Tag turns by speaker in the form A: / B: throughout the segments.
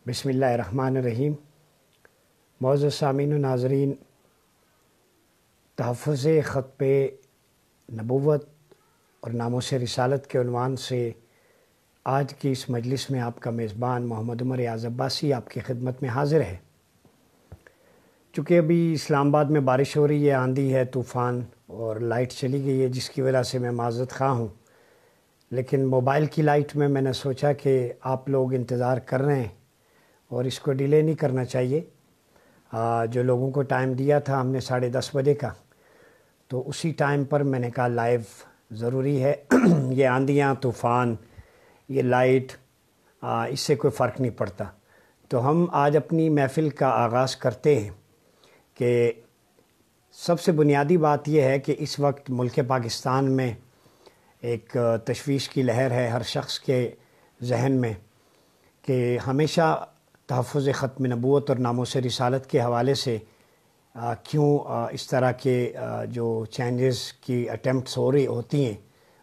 A: بسم اللہ الرحمن الرحیم۔ معزز سامعین و ناظرین، تحفظ خط نبوت اور ناموس رسالت کے عنوان سے آج کی اس مجلس میں آپ کا میزبان محمد عمر ایاز عباسی آپ کی خدمت میں حاضر ہے۔ چونکہ ابھی اسلام آباد میں بارش ہو رہی ہے، آندھی ہے، طوفان اور لائٹ چلی گئی ہے، جس کی وجہ سے میں معذرت خواہ ہوں، لیکن موبائل کی لائٹ میں نے سوچا کہ آپ لوگ انتظار کر رہے ہیں اور اس کو ڈیلے نہیں کرنا چاہیے۔ جو لوگوں کو ٹائم دیا تھا ہم نے 10:30 بجے کا، تو اسی ٹائم پر میں نے کہا لائیو ضروری ہے۔ یہ آندھیاں، طوفان، یہ لائٹ، اس سے کوئی فرق نہیں پڑتا۔ تو ہم آج اپنی محفل کا آغاز کرتے ہیں کہ سب سے بنیادی بات یہ ہے کہ اس وقت ملک پاکستان میں ایک تشویش کی لہر ہے ہر شخص کے ذہن میں کہ ہمیشہ تحفظ ختم نبوت اور ناموس رسالت کے حوالے سے کیوں اس طرح کے جو چینجز کی اٹیمپٹس ہوتی ہیں،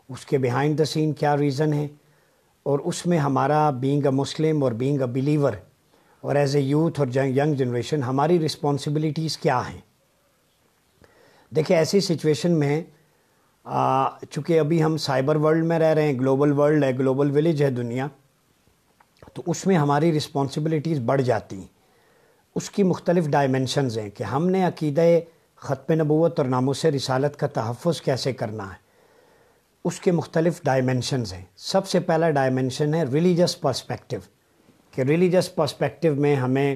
A: اس کے بیہائنڈ دا سین کیا ریزن ہے، اور اس میں ہمارا بینگ اے مسلم اور بینگ اے بلیور اور ایز اے یوتھ اور ینگ جنریشن ہماری رسپانسبلٹیز کیا ہیں۔ دیکھیں، ایسی سچویشن میں چونکہ ابھی ہم سائبر ورلڈ میں رہ رہے ہیں، گلوبل ورلڈ ہے، گلوبل ولیج ہے دنیا، تو اس میں ہماری رسپانسبلٹیز بڑھ جاتی ہیں۔ اس کی مختلف ڈائمنشنز ہیں کہ ہم نے عقیدہ ختم نبوت اور ناموس رسالت کا تحفظ کیسے کرنا ہے۔ اس کے مختلف ڈائمنشنز ہیں۔ سب سے پہلا ڈائمنشن ہے ریلیجس پرسپیکٹو، کہ ریلیجس پرسپیکٹو میں ہمیں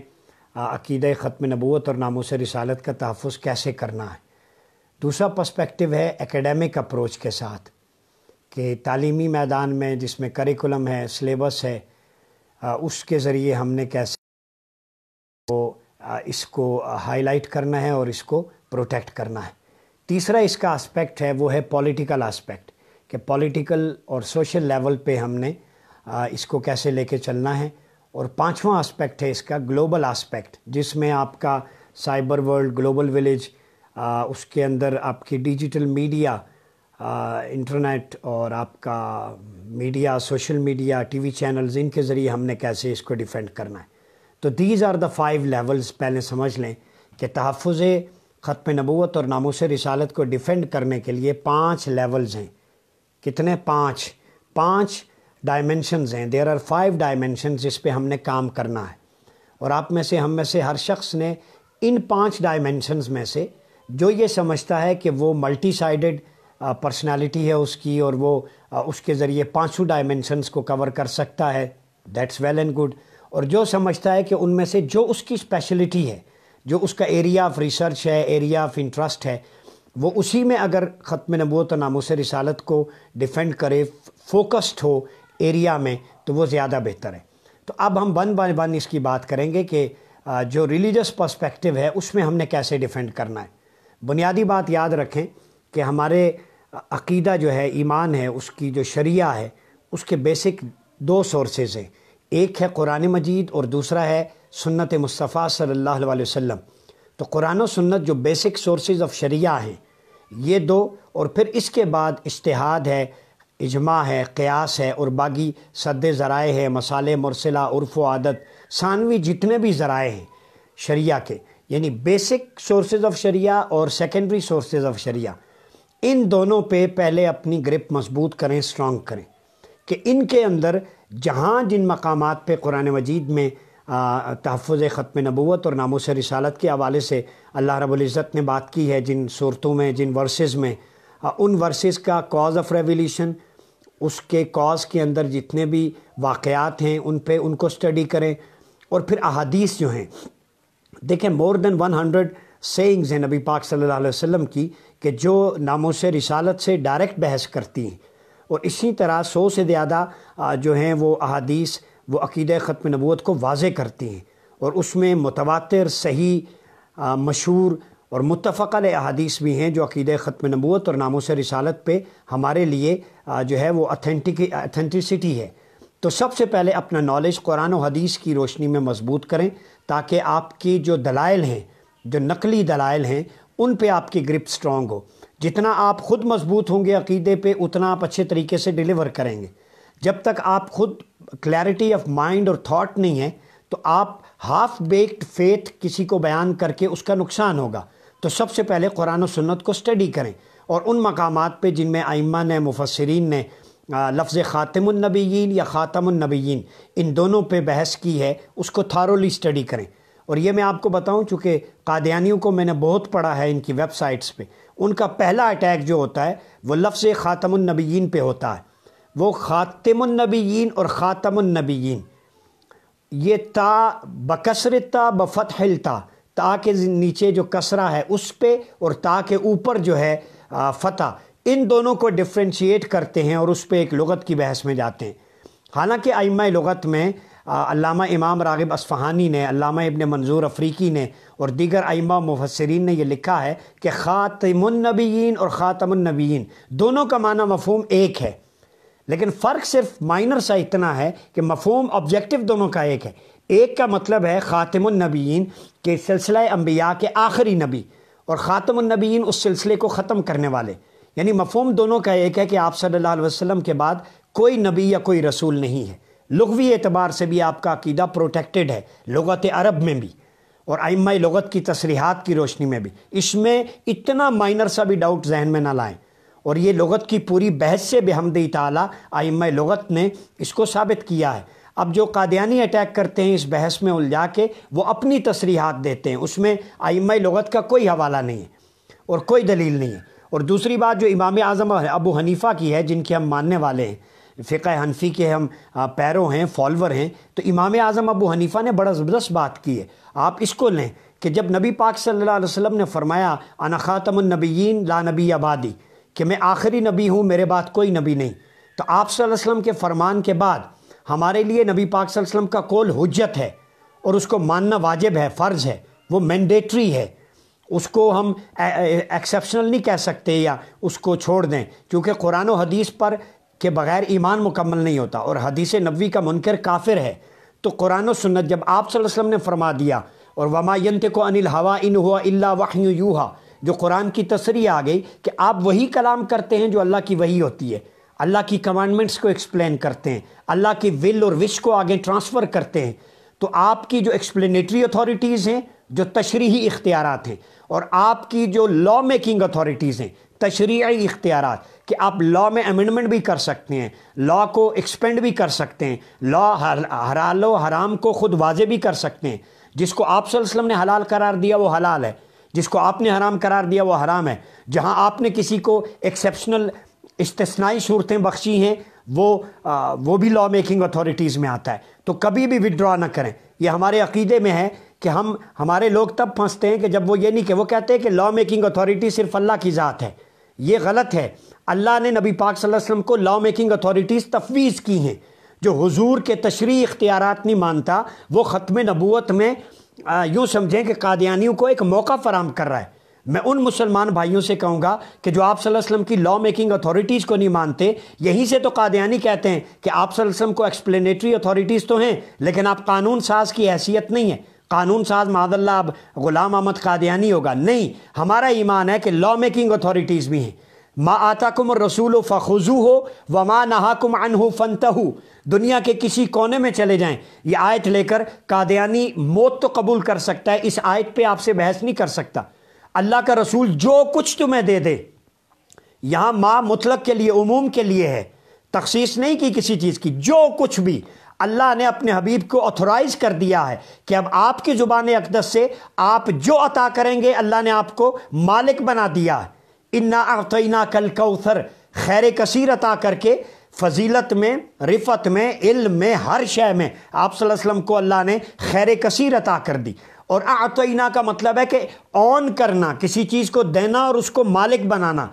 A: عقیدہ ختم نبوت اور ناموس رسالت کا تحفظ کیسے کرنا ہے۔ دوسرا پرسپیکٹو ہے ایکیڈیمک اپروچ کے ساتھ، کہ تعلیمی میدان میں جس میں کریکولم ہے، سلیبس ہے، اس کے ذریعے ہم نے کیسے اس کو ہائی لائٹ کرنا ہے اور اس کو پروٹیکٹ کرنا ہے۔ تیسرا اس کا اسپیکٹ ہے وہ ہے پولیٹیکل اسپیکٹ، کہ پولیٹیکل اور سوشل لیول پہ ہم نے اس کو کیسے لے کے چلنا ہے۔ اور پانچواں اسپیکٹ ہے اس کا گلوبل اسپیکٹ، جس میں آپ کا سائبر ورلڈ، گلوبل ولیج، اس کے اندر آپ کی ڈیجیٹل میڈیا، انٹرنیٹ اور آپ کا media, social media, T V channels, ان کے ذریعے ہم نے کیسے اس کو ڈیفینڈ کرنا ہے۔ تو دیز آر دا 5 لیولز، پہلے سمجھ لیں کہ تحفظ ختم نبوت اور ناموس رسالت کو ڈیفینڈ کرنے کے لیے 5 لیولز ہیں۔ کتنے؟ 5 ڈائمنشنز ہیں۔ دیر آر 5 ڈائمنشنز جس پہ ہم نے کام کرنا ہے، اور آپ میں سے، ہم میں سے ہر شخص نے ان 5 ڈائمنشنز میں سے جو یہ سمجھتا ہے کہ وہ ملٹی سائیڈڈ پرسنالٹی ہے اس کی، اور وہ اس کے ذریعے 5 ڈائمنشنز کو کور کر سکتا ہے، دیٹس ویل اینڈ گڈ۔ اور جو سمجھتا ہے کہ ان میں سے جو اس کی اسپیشلٹی ہے، جو اس کا ایریا آف ریسرچ ہے، ایریا آف انٹرسٹ ہے، وہ اسی میں اگر ختم نبوت اور ناموس رسالت کو ڈیفینڈ کرے، فوکسڈ ہو ایریا میں، تو وہ زیادہ بہتر ہے۔ تو اب ہم ون بائی ون اس کی بات کریں گے کہ جو ریلیجس پرسپیکٹو ہے اس میں ہم نے کیسے ڈیفینڈ کرنا ہے۔ بنیادی بات یاد رکھیں کہ ہمارے عقیدہ جو ہے، ایمان ہے، اس کی جو شریعہ ہے، اس کے بیسک 2 سورسز ہیں۔ ایک ہے قرآن مجید اور دوسرا ہے سنت مصطفیٰ صلی اللہ علیہ وسلم۔ تو قرآن و سنت جو بیسک سورسز آف شریعہ ہیں، یہ 2، اور پھر اس کے بعد اجتہاد ہے، اجماع ہے، قیاس ہے، اور باقی سد ذرائع ہے، مصالح مرسلہ، عرف و عادت، ثانوی جتنے بھی ذرائع ہیں شریعہ کے، یعنی بیسک سورسز آف شریعہ اور سیکنڈری سورسز آف شریعہ، ان دونوں پہ پہلے اپنی گرپ مضبوط کریں، اسٹرانگ کریں، کہ ان کے اندر جہاں جن مقامات پہ قرآن مجید میں تحفظ ختم نبوت اور ناموس رسالت کے حوالے سے اللہ رب العزت نے بات کی ہے، جن صورتوں میں، جن ورسز میں، ان ورسز کا کاز آف ریویلیشن، اس کے کاز کے اندر جتنے بھی واقعات ہیں ان پہ ان کو اسٹڈی کریں۔ اور پھر احادیث جو ہیں، دیکھیں مور دین 100 سیئنگز ہیں نبی پاک صلی اللہ علیہ وسلم کی، کہ جو ناموس رسالت سے ڈائریکٹ بحث کرتی ہیں، اور اسی طرح 100 سے زیادہ جو ہیں وہ احادیث وہ عقیدہ ختم نبوت کو واضح کرتی ہیں، اور اس میں متواتر، صحیح، مشہور اور متفق علیہ احادیث بھی ہیں جو عقیدہ ختم نبوت اور ناموس رسالت پہ ہمارے لیے جو ہے وہ اتھینٹسٹی ہے۔ تو سب سے پہلے اپنا نالج قرآن و حدیث کی روشنی میں مضبوط کریں، تاکہ آپ کی جو دلائل ہیں، جو نقلی دلائل ہیں، ان پہ آپ کی گرپ سٹرونگ ہو۔ جتنا آپ خود مضبوط ہوں گے عقیدے پہ، اتنا آپ اچھے طریقے سے ڈیلیور کریں گے۔ جب تک آپ خود کلیئرٹی آف مائنڈ اور تھاٹ نہیں ہے، تو آپ ہاف بیکڈ فیتھ کسی کو بیان کر کے اس کا نقصان ہوگا. تو سب سے پہلے قرآن و سنت کو اسٹڈی کریں، اور ان مقامات پہ جن میں ائمہ نے، مفسرین نے لفظ خاتم النبیین یا خاتم النبیین ان دونوں پہ بحث کی ہے، اس کو تھارولی اسٹڈی کریں. اور یہ میں آپ کو بتاؤں، چونکہ قادیانیوں کو میں نے بہت پڑھا ہے ان کی ویب سائٹس پہ، ان کا پہلا اٹیک جو ہوتا ہے وہ لفظ خاتم النبیین پہ ہوتا ہے. وہ خاتم النبیین اور خاتم النبیین، یہ تا بکسر تا بفتح التا، تا کے نیچے جو کسرہ ہے اس پہ اور تا کے اوپر جو ہے فتح، ان دونوں کو ڈفرینشیٹ کرتے ہیں اور اس پہ ایک لغت کی بحث میں جاتے ہیں. حالانکہ ائمہ لغت میں علامہ امام راغب اصفہانی نے، علامہ ابن منظور افریقی نے اور دیگر ائمہ مفسرین نے یہ لکھا ہے کہ خاتم النبیین اور خاتم النبیین دونوں کا معنی مفہوم ایک ہے، لیکن فرق صرف مائنر سا اتنا ہے کہ مفہوم آبجیکٹو دونوں کا ایک ہے. ایک کا مطلب ہے خاتم النبیین کہ سلسلہ انبیاء کے آخری نبی، اور خاتم النبیین اس سلسلے کو ختم کرنے والے. یعنی مفہوم دونوں کا ایک ہے کہ آپ صلی اللہ علیہ وسلم کے بعد کوئی نبی یا کوئی رسول نہیں ہے. لغوی اعتبار سے بھی آپ کا عقیدہ پروٹیکٹڈ ہے، لغت عرب میں بھی اور ائمہ لغت کی تصریحات کی روشنی میں بھی. اس میں اتنا مائنر سا بھی ڈاؤٹ ذہن میں نہ لائیں، اور یہ لغت کی پوری بحث سے بحمدِ تعالیٰ ائمہ لغت نے اس کو ثابت کیا ہے. اب جو قادیانی اٹیک کرتے ہیں اس بحث میں الجھا کے، وہ اپنی تصریحات دیتے ہیں، اس میں ائمہ لغت کا کوئی حوالہ نہیں ہے اور کوئی دلیل نہیں ہے. اور دوسری بات جو امام اعظم ابو حنیفہ کی ہے، جن کے ہم ماننے والے ہیں، فقہ حنفی کے ہم پیرو ہیں، فالور ہیں، تو امام اعظم ابو حنیفہ نے بڑا زبردست بات کی ہے. آپ اس کو لیں کہ جب نبی پاک صلی اللہ علیہ وسلم نے فرمایا انا خاتم النبیین لا نبی بعدی، کہ میں آخری نبی ہوں، میرے بعد کوئی نبی نہیں، تو آپ صلی اللہ علیہ وسلم کے فرمان کے بعد ہمارے لیے نبی پاک صلی اللہ علیہ وسلم کا قول حجت ہے، اور اس کو ماننا واجب ہے، فرض ہے، وہ مینڈیٹری ہے. اس کو ہم ایکسیپشنل نہیں کہہ سکتے یا اس کو چھوڑ دیں، کیونکہ قرآن و حدیث پر کے بغیر ایمان مکمل نہیں ہوتا، اور حدیث نبوی کا منکر کافر ہے. تو قرآن و سنت جب آپ صلی اللہ علیہ وسلم نے فرما دیا، اور وما ینطق عن الہویٰ ان ہوا الا وحی یوحیٰ، جو قرآن کی تصریح آ گئی کہ آپ وہی کلام کرتے ہیں جو اللہ کی وحی ہوتی ہے، اللہ کی کمانڈمنٹس کو ایکسپلین کرتے ہیں، اللہ کی ول اور وش کو آگے ٹرانسفر کرتے ہیں. تو آپ کی جو ایکسپلینیٹری اتھارٹیز ہیں، جو تشریحی اختیارات ہیں، اور آپ کی جو لا میکنگ اتھارٹیز ہیں، تشریعی اختیارات، کہ آپ لا میں امینڈمنٹ بھی کر سکتے ہیں، لا کو ایکسپینڈ بھی کر سکتے ہیں، لا حلال و حرام کو خود واضح بھی کر سکتے ہیں. جس کو آپ صلی اللہ علیہ وسلم نے حلال قرار دیا وہ حلال ہے، جس کو آپ نے حرام قرار دیا وہ حرام ہے. جہاں آپ نے کسی کو ایکسیپشنل استثنائی صورتیں بخشی ہیں وہ بھی لا میکنگ اتھارٹیز میں آتا ہے. تو کبھی بھی وڈرا نہ کریں. یہ ہمارے عقیدے میں ہے کہ ہمارے لوگ تب پھنستے ہیں کہ جب وہ یہ نہیں کہ وہ کہتے ہیں کہ لا میکنگ اتھارٹی صرف اللہ کی ذات ہے. یہ غلط ہے. اللہ نے نبی پاک صلی اللہ علیہ وسلم کو لا میکنگ اتھارٹیز تفویض کی ہیں. جو حضور کے تشریعی اختیارات نہیں مانتا، وہ ختم نبوت میں یوں سمجھیں کہ قادیانیوں کو ایک موقع فراہم کر رہا ہے. میں ان مسلمان بھائیوں سے کہوں گا کہ جو آپ صلی اللہ علیہ وسلم کی لا میکنگ اتھارٹیز کو نہیں مانتے، یہیں سے تو قادیانی کہتے ہیں کہ آپ صلی اللہ علیہ وسلم کو ایکسپلینیٹری اتھارٹیز تو ہیں، لیکن آپ قانون ساز کی حیثیت نہیں ہے. قانون ساز معاذ اللہ اب غلام احمد قادیانی ہوگا. نہیں، ہمارا ایمان ہے کہ لا میکنگ اتھارٹیز بھی ہیں. ما آتاکم الرسول فخذوہ وما نہاکم عنہ فانتہوا. دنیا کے کسی کونے میں چلے جائیں، یہ آیت لے کر قادیانی موت تو قبول کر سکتا ہے، اس آیت پہ آپ سے بحث نہیں کر سکتا. اللہ کا رسول جو کچھ تمہیں دے دے، یہاں ما مطلق کے لیے، عموم کے لیے ہے، تخصیص نہیں کی کسی چیز کی. جو کچھ بھی اللہ نے اپنے حبیب کو آتھورائز کر دیا ہے کہ اب آپ کی زبان اقدس سے آپ جو عطا کریں گے، اللہ نے آپ کو مالک بنا دیا ہے. انا اعطیناک الکوثر، خیر کثیر عطا کر کے، فضیلت میں، رفعت میں، علم میں، ہر شے میں آپ صلی اللہ علیہ وسلم کو اللہ نے خیر کثیر عطا کر دی. اور اعطینا کا مطلب ہے کہ اون کرنا، کسی چیز کو دینا اور اس کو مالک بنانا.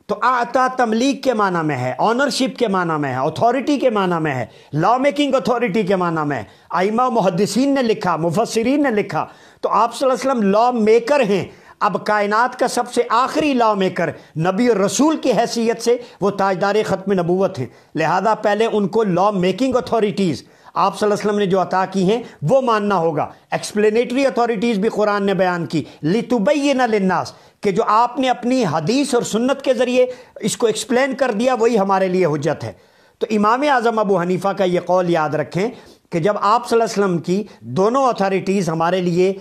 A: تو اعطا تملیک کے معنی میں ہے، آنرشپ کے معنی میں ہے، اتھارٹی کے معنی میں ہے، لا میکنگ اتھارٹی کے معنی میں ہے. ائمہ محدثین نے لکھا، مفسرین نے لکھا. تو آپ صلی اللہ علیہ وسلم لا میکر ہیں. اب کائنات کا سب سے آخری لا میکر نبی اور رسول کی حیثیت سے وہ تاجدار ختم نبوت ہیں. لہذا پہلے ان کو لا میکنگ اتھارٹیز آپ صلی اللہ علیہ وسلم نے جو عطا کی ہیں وہ ماننا ہوگا. ایکسپلینیٹری اتھارٹیز بھی قرآن نے بیان کی، لِتُبَيِّنَ لِلنَّاسِ، کہ جو آپ نے اپنی حدیث اور سنت کے ذریعے اس کو ایکسپلین کر دیا، وہی ہمارے لیے حجت ہے. تو امام اعظم ابو حنیفہ کا یہ قول یاد رکھیں کہ جب آپ صلی اللہ علیہ وسلم کی دونوں اتھارٹیز ہمارے لیے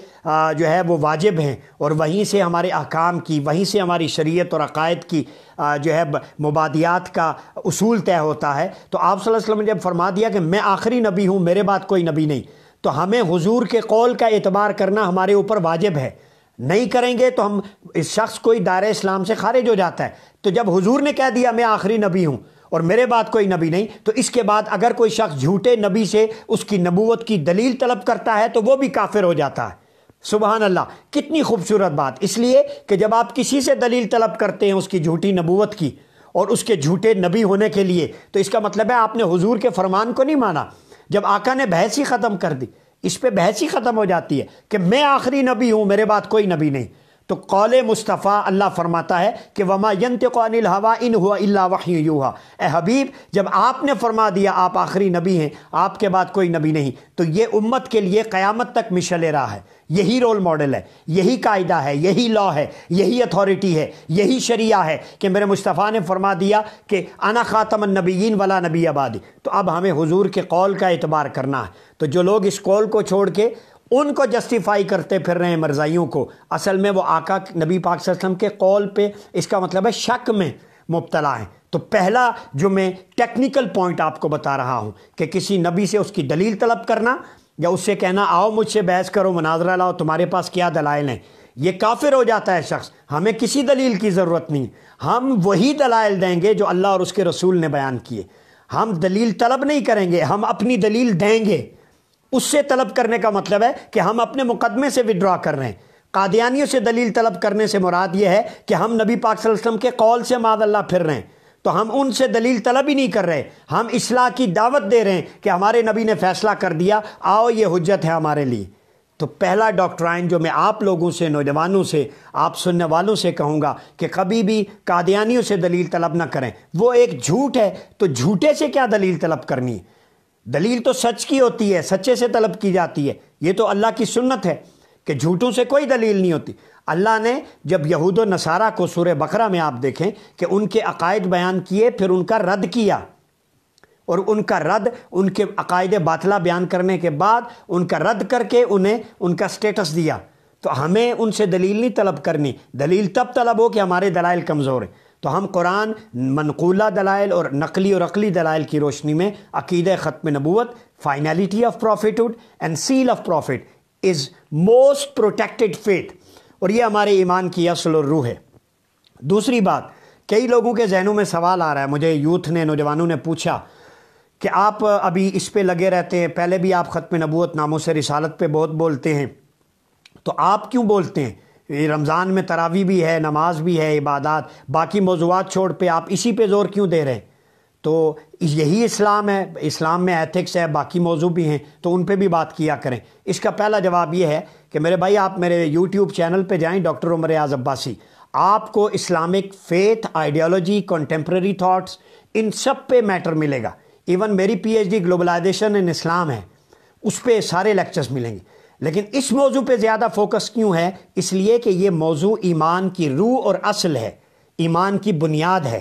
A: جو ہے وہ واجب ہیں، اور وہیں سے ہمارے احکام کی، وہیں سے ہماری شریعت اور عقائد کی جو ہے مبادیات کا اصول طے ہوتا ہے، تو آپ صلی اللہ علیہ وسلم نے جب فرما دیا کہ میں آخری نبی ہوں، میرے بعد کوئی نبی نہیں، تو ہمیں حضور کے قول کا اعتبار کرنا ہمارے اوپر واجب ہے۔ نہیں کریں گے تو ہم اس شخص کوئی دائرہ اسلام سے خارج ہو جاتا ہے۔ تو جب حضور نے کہہ دیا میں آخری نبی ہوں اور میرے بعد کوئی نبی نہیں، تو اس کے بعد اگر کوئی شخص جھوٹے نبی سے اس کی نبوت کی دلیل طلب کرتا ہے تو وہ بھی کافر ہو جاتا ہے۔ سبحان اللہ، کتنی خوبصورت بات! اس لیے کہ جب آپ کسی سے دلیل طلب کرتے ہیں اس کی جھوٹی نبوت کی اور اس کے جھوٹے نبی ہونے کے لیے، تو اس کا مطلب ہے آپ نے حضور کے فرمان کو نہیں مانا۔ جب آقا نے بحث ہی ختم کر دی، اس پہ بحث ہی ختم ہو جاتی ہے کہ میں آخری نبی ہوں، میرے بعد کوئی نبی نہیں، تو قول مصطفیٰ اللہ فرماتا ہے کہ وما ينطق عن الهوى ان هو الا وحی یوحى۔ اے حبیب، جب آپ نے فرما دیا آپ آخری نبی ہیں، آپ کے بعد کوئی نبی نہیں، تو یہ امت کے لیے قیامت تک مشعل راہ ہے، یہی رول ماڈل ہے، یہی قاعدہ ہے، یہی لا ہے، یہی اتھارٹی ہے، یہی شریعہ ہے کہ میرے مصطفیٰ نے فرما دیا کہ انا خاتم النبیین ولا نبی بعدی۔ تو اب ہمیں حضور کے قول کا اعتبار کرنا ہے۔ تو جو لوگ اس قول کو چھوڑ کے ان کو جسٹیفائی کرتے پھر رہے ہیں مرزائیوں کو، اصل میں وہ آقا نبی پاک صلی اللہ علیہ وسلم کے قول پہ، اس کا مطلب ہے شک میں مبتلا ہیں۔ تو پہلا جو میں ٹیکنیکل پوائنٹ آپ کو بتا رہا ہوں کہ کسی نبی سے اس کی دلیل طلب کرنا یا اس سے کہنا آؤ مجھ سے بحث کرو، مناظرہ لاؤ، تمہارے پاس کیا دلائل ہیں، یہ کافر ہو جاتا ہے شخص۔ ہمیں کسی دلیل کی ضرورت نہیں، ہم وہی دلائل دیں گے جو اللہ اور اس کے رسول نے بیان کیے۔ ہم دلیل طلب نہیں کریں گے، ہم اپنی دلیل دیں گے۔ اس سے طلب کرنے کا مطلب ہے کہ ہم اپنے مقدمے سے وڈرا کر رہے ہیں۔ قادیانیوں سے دلیل طلب کرنے سے مراد یہ ہے کہ ہم نبی پاک صلی اللہ علیہ وسلم کے قول سے معاذ اللہ پھر رہے ہیں، تو ہم ان سے دلیل طلب ہی نہیں کر رہے، ہم اصلاح کی دعوت دے رہے ہیں کہ ہمارے نبی نے فیصلہ کر دیا، آؤ یہ حجت ہے ہمارے لیے۔ تو پہلا ڈاکٹرائن جو میں آپ لوگوں سے، نوجوانوں سے، آپ سننے والوں سے کہوں گا کہ کبھی بھی قادیانیوں سے دلیل طلب نہ کریں، وہ ایک جھوٹ ہے، تو جھوٹے سے کیا دلیل طلب کرنی ہے؟ دلیل تو سچ کی ہوتی ہے، سچے سے طلب کی جاتی ہے، یہ تو اللہ کی سنت ہے کہ جھوٹوں سے کوئی دلیل نہیں ہوتی۔ اللہ نے جب یہود و نصارہ کو سورہ بقرہ میں آپ دیکھیں کہ ان کے عقائد بیان کیے، پھر ان کا رد کیا، اور ان کا رد، ان کے عقائد باطلہ بیان کرنے کے بعد ان کا رد کر کے انہیں ان کا سٹیٹس دیا۔ تو ہمیں ان سے دلیل نہیں طلب کرنی، دلیل تب طلب ہو کہ ہمارے دلائل کمزور ہیں۔ تو ہم قرآن، منقولہ دلائل اور نقلی اور عقلی دلائل کی روشنی میں عقیدہ ختم نبوت، finality of prophethood and seal of prophet is most protected faith, اور یہ ہمارے ایمان کی اصل اور روح ہے۔ دوسری بات، کئی لوگوں کے ذہنوں میں سوال آ رہا ہے، مجھے یوتھ نے، نوجوانوں نے پوچھا کہ آپ ابھی اس پہ لگے رہتے ہیں، پہلے بھی آپ ختم نبوت، ناموس رسالت پہ بہت بولتے ہیں، تو آپ کیوں بولتے ہیں؟ رمضان میں تراویح بھی ہے، نماز بھی ہے، عبادات، باقی موضوعات چھوڑ پہ آپ اسی پہ زور کیوں دے رہے ہیں؟ تو یہی اسلام ہے، اسلام میں ایتھکس ہے، باقی موضوع بھی ہیں، تو ان پہ بھی بات کیا کریں۔ اس کا پہلا جواب یہ ہے کہ میرے بھائی آپ میرے یوٹیوب چینل پہ جائیں، ڈاکٹر عمر ایاز عباسی، آپ کو Islamic faith, ideology, contemporary thoughts, ان سب پہ میٹر ملے گا۔ ایون میری P H D globalization in Islam ہے، اس پہ سارے لیکچرز ملیں گے۔ لیکن اس موضوع پہ زیادہ فوکس کیوں ہے؟ اس لیے کہ یہ موضوع ایمان کی روح اور اصل ہے، ایمان کی بنیاد ہے۔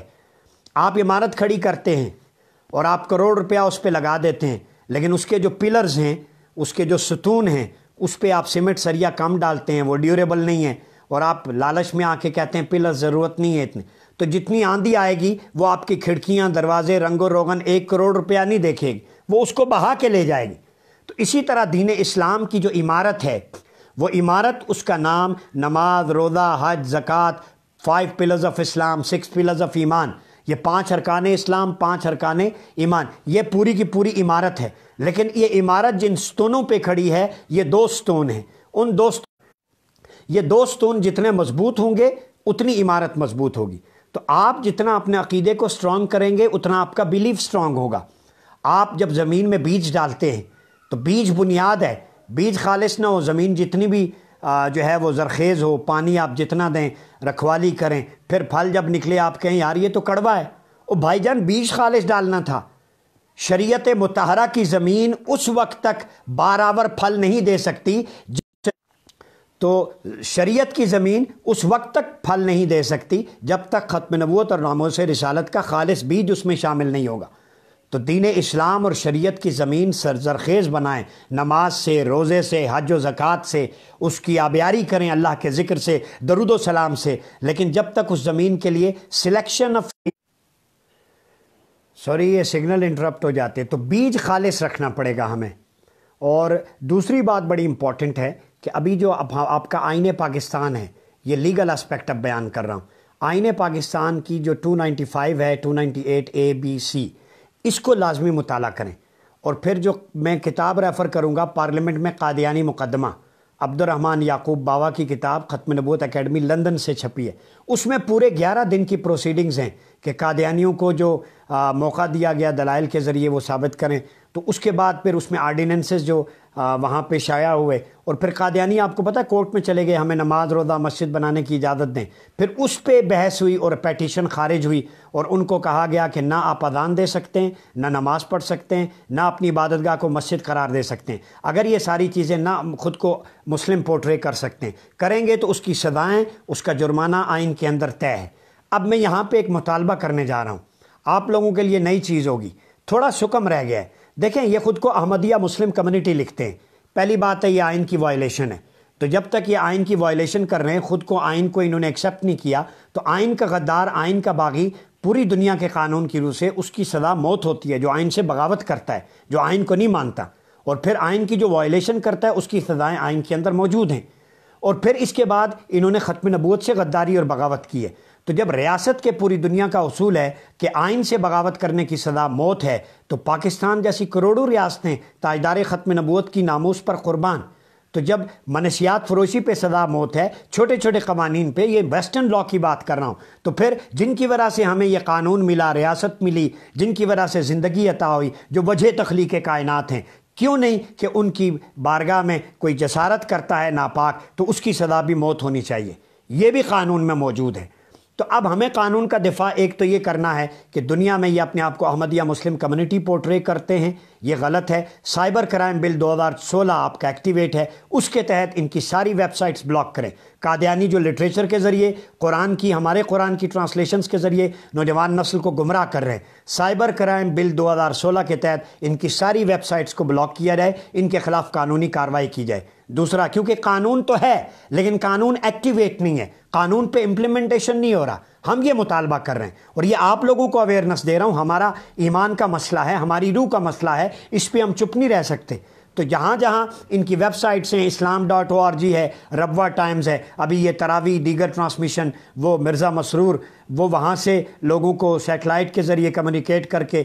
A: آپ عمارت کھڑی کرتے ہیں اور آپ کروڑ روپیہ اس پہ لگا دیتے ہیں، لیکن اس کے جو پلرز ہیں، اس کے جو ستون ہیں، اس پہ آپ سیمنٹ سریا کم ڈالتے ہیں، وہ ڈیوریبل نہیں ہے، اور آپ لالچ میں آ کے کہتے ہیں پلر ضرورت نہیں ہے اتنے، تو جتنی آندھی آئے گی وہ آپ کی کھڑکیاں، دروازے، رنگ و روغن 1 کروڑ روپیہ نہیں دیکھے گی، وہ اس کو بہا کے لے جائے گی۔ تو اسی طرح دین اسلام کی جو عمارت ہے، وہ عمارت، اس کا نام نماز، روزہ، حج، زکوٰۃ، 5 pillars of Islam, 6 pillars of ایمان، یہ 5 ارکان اسلام، 5 ارکان ایمان، یہ پوری کی پوری عمارت ہے۔ لیکن یہ عمارت جن ستونوں پہ کھڑی ہے، یہ 2 ستون ہیں، یہ 2 ستون جتنے مضبوط ہوں گے اتنی عمارت مضبوط ہوگی۔ تو آپ جتنا اپنے عقیدے کو سٹرونگ کریں گے اتنا آپ کا بیلیف سٹرونگ ہوگا۔ آپ جب زمین میں بیج ڈالتے ہیں تو بیج بنیاد ہے، بیج خالص نہ ہو، زمین جتنی بھی جو ہے وہ زرخیز ہو، پانی آپ جتنا دیں، رکھوالی کریں، پھر پھل جب نکلے آپ کہیں یار یہ تو کڑوا ہے، او بھائی جان بیج خالص ڈالنا تھا۔ شریعت مطہرہ کی زمین اس وقت تک بارآور پھل نہیں دے سکتی، تو شریعت کی زمین اس وقت تک پھل نہیں دے سکتی جب تک ختم نبوت اور ناموس رسالت کا خالص بیج اس میں شامل نہیں ہوگا۔ تو دین اسلام اور شریعت کی زمین سرزرخیز بنائیں، نماز سے، روزے سے، حج و زکوٰۃ سے، اس کی آبیاری کریں اللہ کے ذکر سے، درود و سلام سے، لیکن جب تک اس زمین کے لیے سلیکشن آف یہ سگنل انٹرپٹ ہو جاتے تو بیج خالص رکھنا پڑے گا ہمیں۔ اور دوسری بات بڑی امپورٹنٹ ہے کہ ابھی جو آپ کا آئین پاکستان ہے، یہ لیگل اسپیکٹ اب بیان کر رہا ہوں، آئین پاکستان کی جو 295 ہے، 298 A B C، اس کو لازمی مطالعہ کریں۔ اور پھر جو میں کتاب ریفر کروں گا، پارلیمنٹ میں قادیانی مقدمہ، عبد الرحمن یعقوب باوا کی کتاب ختم نبوت اکیڈمی لندن سے چھپی ہے، اس میں پورے 11 دن کی پروسیڈنگز ہیں کہ قادیانیوں کو جو موقع دیا گیا دلائل کے ذریعے وہ ثابت کریں، تو اس کے بعد پھر اس میں آرڈیننسز جو وہاں پہ شائع ہوئے، اور پھر قادیانی آپ کو پتہ ہے کورٹ میں چلے گئے ہمیں نماز روزہ مسجد بنانے کی اجازت دیں، پھر اس پہ بحث ہوئی اور پیٹیشن خارج ہوئی، اور ان کو کہا گیا کہ نہ آپ اذان دے سکتے ہیں، نہ نماز پڑھ سکتے ہیں، نہ اپنی عبادت گاہ کو مسجد قرار دے سکتے ہیں، اگر یہ ساری چیزیں نہ خود کو مسلم پورٹرے کر سکتے ہیں، کریں گے تو اس کی سزائیں، اس کا جرمانہ آئین کے اندر طے ہے۔ اب میں یہاں پہ ایک مطالبہ کرنے جا رہا ہوں، آپ لوگوں کے لیے نئی چیز ہوگی، تھوڑا سکم رہ گیا ہے۔ دیکھیں یہ خود کو احمدیہ مسلم کمیونٹی لکھتے ہیں، پہلی بات ہے یہ آئین کی وائلیشن ہے، تو جب تک یہ آئین کی وائلیشن کر رہے ہیں، خود کو آئین کو انہوں نے ایکسیپٹ نہیں کیا، تو آئین کا غدار، آئین کا باغی پوری دنیا کے قانون کی روح سے اس کی سزا موت ہوتی ہے، جو آئین سے بغاوت کرتا ہے، جو آئین کو نہیں مانتا، اور پھر آئین کی جو وائلیشن کرتا ہے اس کی سزائیں آئین کے اندر موجود ہیں۔ اور پھر اس کے بعد انہوں نے ختم نبوت سے غداری اور بغاوت کی ہے۔ تو جب ریاست کے پوری دنیا کا اصول ہے کہ آئین سے بغاوت کرنے کی سزا موت ہے، تو پاکستان جیسی کروڑوں ریاستیں تاجدار ختم نبوت کی ناموس پر قربان، تو جب منشیات فروشی پہ سزا موت ہے، چھوٹے چھوٹے قوانین پہ، یہ ویسٹرن لا کی بات کر رہا ہوں، تو پھر جن کی وجہ سے ہمیں یہ قانون ملا، ریاست ملی، جن کی وجہ سے زندگی عطا ہوئی، جو وجہ تخلیق کائنات ہیں، کیوں نہیں کہ ان کی بارگاہ میں کوئی جسارت کرتا ہے ناپاک تو اس کی سزا بھی موت ہونی چاہیے، یہ بھی قانون میں موجود ہے۔ تو اب ہمیں قانون کا دفاع ایک تو یہ کرنا ہے کہ دنیا میں یہ اپنے آپ کو احمدیہ مسلم کمیونٹی پورٹرے کرتے ہیں، یہ غلط ہے۔ سائبر کرائم بل 2016 آپ کا ایکٹیویٹ ہے، اس کے تحت ان کی ساری ویب سائٹس بلاک کریں۔ قادیانی جو لٹریچر کے ذریعے ہمارے قرآن کی ٹرانسلیشنز کے ذریعے نوجوان نسل کو گمراہ کر رہے ہیں، سائبر کرائم بل 2016 کے تحت ان کی ساری ویب سائٹس کو بلاک کیا جائے، ان کے خلاف قانونی کارروائی کی جائے۔ دوسرا، کیونکہ قانون تو ہے لیکن قانون ایکٹیویٹ نہیں ہے، قانون پہ امپلیمنٹیشن نہیں ہو رہا، ہم یہ مطالبہ کر رہے ہیں، اور یہ آپ لوگوں کو اویئرنس دے رہا ہوں، ہمارا ایمان کا مسئلہ ہے، ہماری روح کا مسئلہ ہے، اس پہ ہم چپ نہیں رہ سکتے۔ تو جہاں جہاں ان کی ویب سائٹس ہیں، islam.org ہے، ربوہ ٹائمز ہے، ابھی یہ تراویح دیگر ٹرانسمیشن، وہ مرزا مسرور وہ وہاں سے لوگوں کو سیٹلائٹ کے ذریعے کمیونیکیٹ کر کے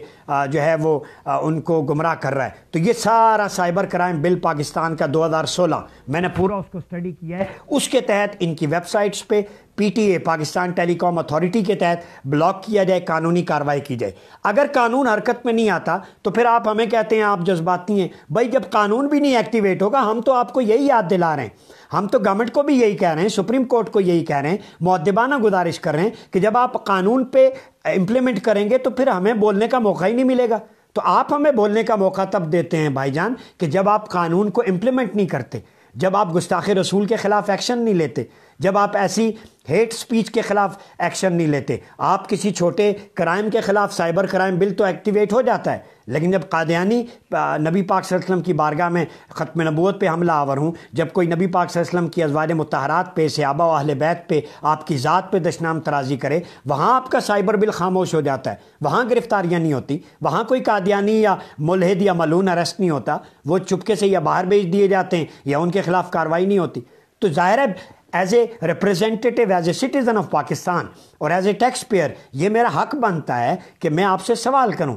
A: جو ہے وہ ان کو گمراہ کر رہا ہے۔ تو یہ سارا سائبر کرائم بل پاکستان کا 2016 میں نے پورا اس کو اسٹڈی کیا ہے، اس کے تحت ان کی ویب سائٹس پہ PTA پاکستان ٹیلی کام اتھارٹی کے تحت بلاک کیا جائے، قانونی کارروائی کی جائے۔ اگر قانون حرکت میں نہیں آتا تو پھر آپ ہمیں کہتے ہیں آپ جذباتی ہیں، بھائی جب قانون بھی نہیں ایکٹیویٹ ہوگا، ہم تو آپ کو یہی یاد دلا رہے ہیں، ہم تو گورنمنٹ کو بھی یہی کہہ رہے ہیں، سپریم کورٹ کو یہی کہہ رہے ہیں، مؤدبانہ گزارش کر رہے ہیں کہ جب آپ قانون پہ امپلیمنٹ کریں گے تو پھر ہمیں بولنے کا موقع ہی نہیں ملے گا۔ تو آپ ہمیں بولنے کا موقع تب دیتے ہیں بھائی جان کہ جب آپ قانون کو امپلیمنٹ نہیں کرتے، جب آپ گستاخ رسول کے خلاف ایکشن نہیں لیتے، جب آپ ایسی ہیٹ سپیچ کے خلاف ایکشن نہیں لیتے۔ آپ کسی چھوٹے کرائم کے خلاف سائبر کرائم بل تو ایکٹیویٹ ہو جاتا ہے، لیکن جب قادیانی نبی پاک صلی اللہ علیہ وسلم کی بارگاہ میں ختم نبوت پہ حملہ آور ہوں، جب کوئی نبی پاک صلی اللہ علیہ وسلم کی ازواج مطہرات پہ، صحابہ و اہل بیت پہ، آپ کی ذات پہ دشنام ترازی کرے، وہاں آپ کا سائبر بل خاموش ہو جاتا ہے، وہاں گرفتاریاں نہیں ہوتی، وہاں کوئی قادیانی یا ملحد یا ملعون اریسٹ نہیں ہوتا، وہ چپکے سے یا باہر بھیج دیے جاتے ہیں یا ان کے خلاف کارروائی نہیں ہوتی۔ تو ظاہر ہے as a representative, as a citizen of Pakistan اور ایز اے ٹیکس پیئر یہ میرا حق بنتا ہے کہ میں آپ سے سوال کروں،